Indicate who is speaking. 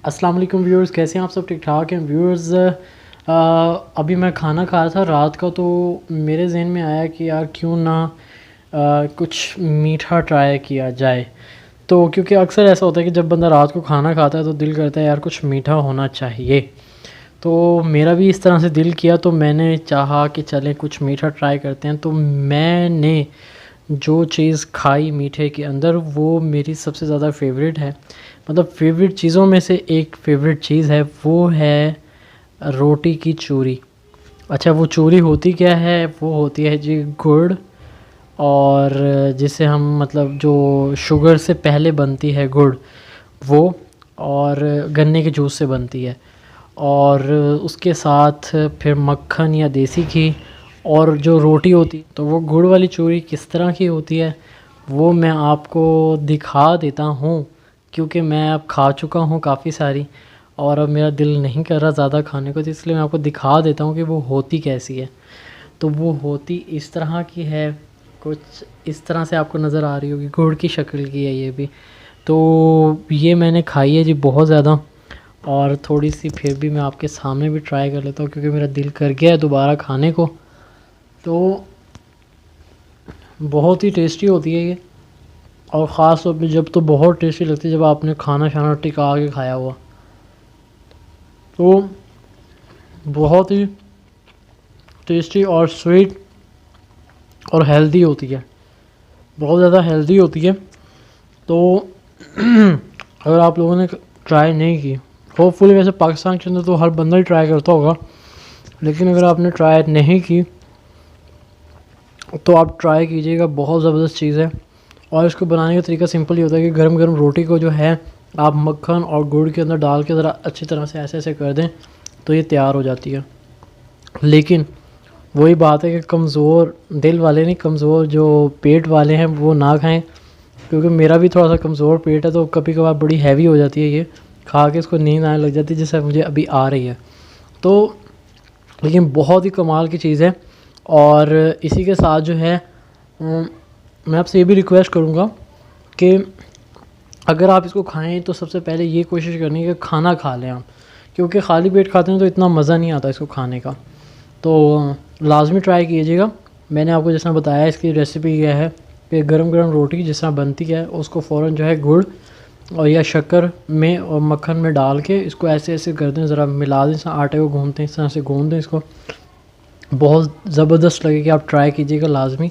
Speaker 1: अस्सलाम वालेकुम व्यूअर्स, कैसे हैं आप सब? ठीक ठाक हैं व्यूअर्स। अभी मैं खाना खा रहा था रात का, तो मेरे जहन में आया कि यार क्यों ना कुछ मीठा ट्राई किया जाए। तो क्योंकि अक्सर ऐसा होता है कि जब बंदा रात को खाना खाता है तो दिल करता है यार कुछ मीठा होना चाहिए। तो मेरा भी इस तरह से दिल किया, तो मैंने चाहा कि चलें कुछ मीठा ट्राई करते हैं। तो मैंने जो चीज़ खाई मीठे के अंदर वो मेरी सबसे ज़्यादा फेवरेट है। मतलब फेवरेट चीज़ों में से एक फेवरेट चीज़ है, वो है रोटी की चूरी। अच्छा, वो चूरी होती क्या है? वो होती है जी गुड़, और जिसे हम मतलब जो शुगर से पहले बनती है गुड़ वो, और गन्ने के जूस से बनती है, और उसके साथ फिर मक्खन या देसी घी और जो रोटी होती। तो वो गुड़ वाली चूरी किस तरह की होती है वो मैं आपको दिखा देता हूँ, क्योंकि मैं अब खा चुका हूँ काफ़ी सारी और अब मेरा दिल नहीं कर रहा ज़्यादा खाने को, तो इसलिए मैं आपको दिखा देता हूँ कि वो होती कैसी है। तो वो होती इस तरह की है, कुछ इस तरह से आपको नज़र आ रही होगी, गुड़ की शक्ल की है ये भी। तो ये मैंने खाई है जी बहुत ज़्यादा, और थोड़ी सी फिर भी मैं आपके सामने भी ट्राई कर लेता हूँ क्योंकि मेरा दिल कर गया है दोबारा खाने को। तो बहुत ही टेस्टी होती है ये, और ख़ास तौर पे जब तो बहुत टेस्टी लगती है जब आपने खाना शाना टिका के खाया हुआ। तो बहुत ही टेस्टी और स्वीट और हेल्दी होती है, बहुत ज़्यादा हेल्दी होती है। तो अगर आप लोगों ने ट्राई नहीं की, होपफुली वैसे पाकिस्तान के अंदर तो हर बंदा ही ट्राई करता होगा, लेकिन अगर आपने ट्राई नहीं की तो आप ट्राई कीजिएगा, बहुत ज़बरदस्त चीज़ है। और इसको बनाने का तरीका सिंपल ही होता है कि गरम गरम रोटी को जो है आप मक्खन और गुड़ के अंदर डाल के ज़रा अच्छी तरह से ऐसे ऐसे कर दें तो ये तैयार हो जाती है। लेकिन वही बात है कि कमज़ोर दिल वाले नहीं, कमज़ोर जो पेट वाले हैं वो ना खाएं, क्योंकि मेरा भी थोड़ा सा कमज़ोर पेट है, तो कभी कभार बड़ी हैवी हो जाती है ये खा के, इसको नींद आने लग जाती है जैसे मुझे अभी आ रही है। तो लेकिन बहुत ही कमाल की चीज़ है। और इसी के साथ जो है मैं आपसे ये भी रिक्वेस्ट करूँगा कि अगर आप इसको खाएं तो सबसे पहले ये कोशिश करनी है कि खाना खा लें आप, क्योंकि खाली पेट खाते हैं तो इतना मज़ा नहीं आता इसको खाने का। तो लाजमी ट्राई कीजिएगा। मैंने आपको जिस तरह बताया इसकी रेसिपी यह है कि गरम गरम रोटी जिस तरह बनती है उसको फ़ौरन जो है गुड़ और या शक्कर में और मक्खन में डाल के इसको ऐसे ऐसे कर दें, ज़रा मिला दें, आटे को गूँधते हैं, इस तरह से गूँध दें इसको। बहुत ज़बरदस्त लगेगी, आप ट्राई कीजिएगा लाजमी।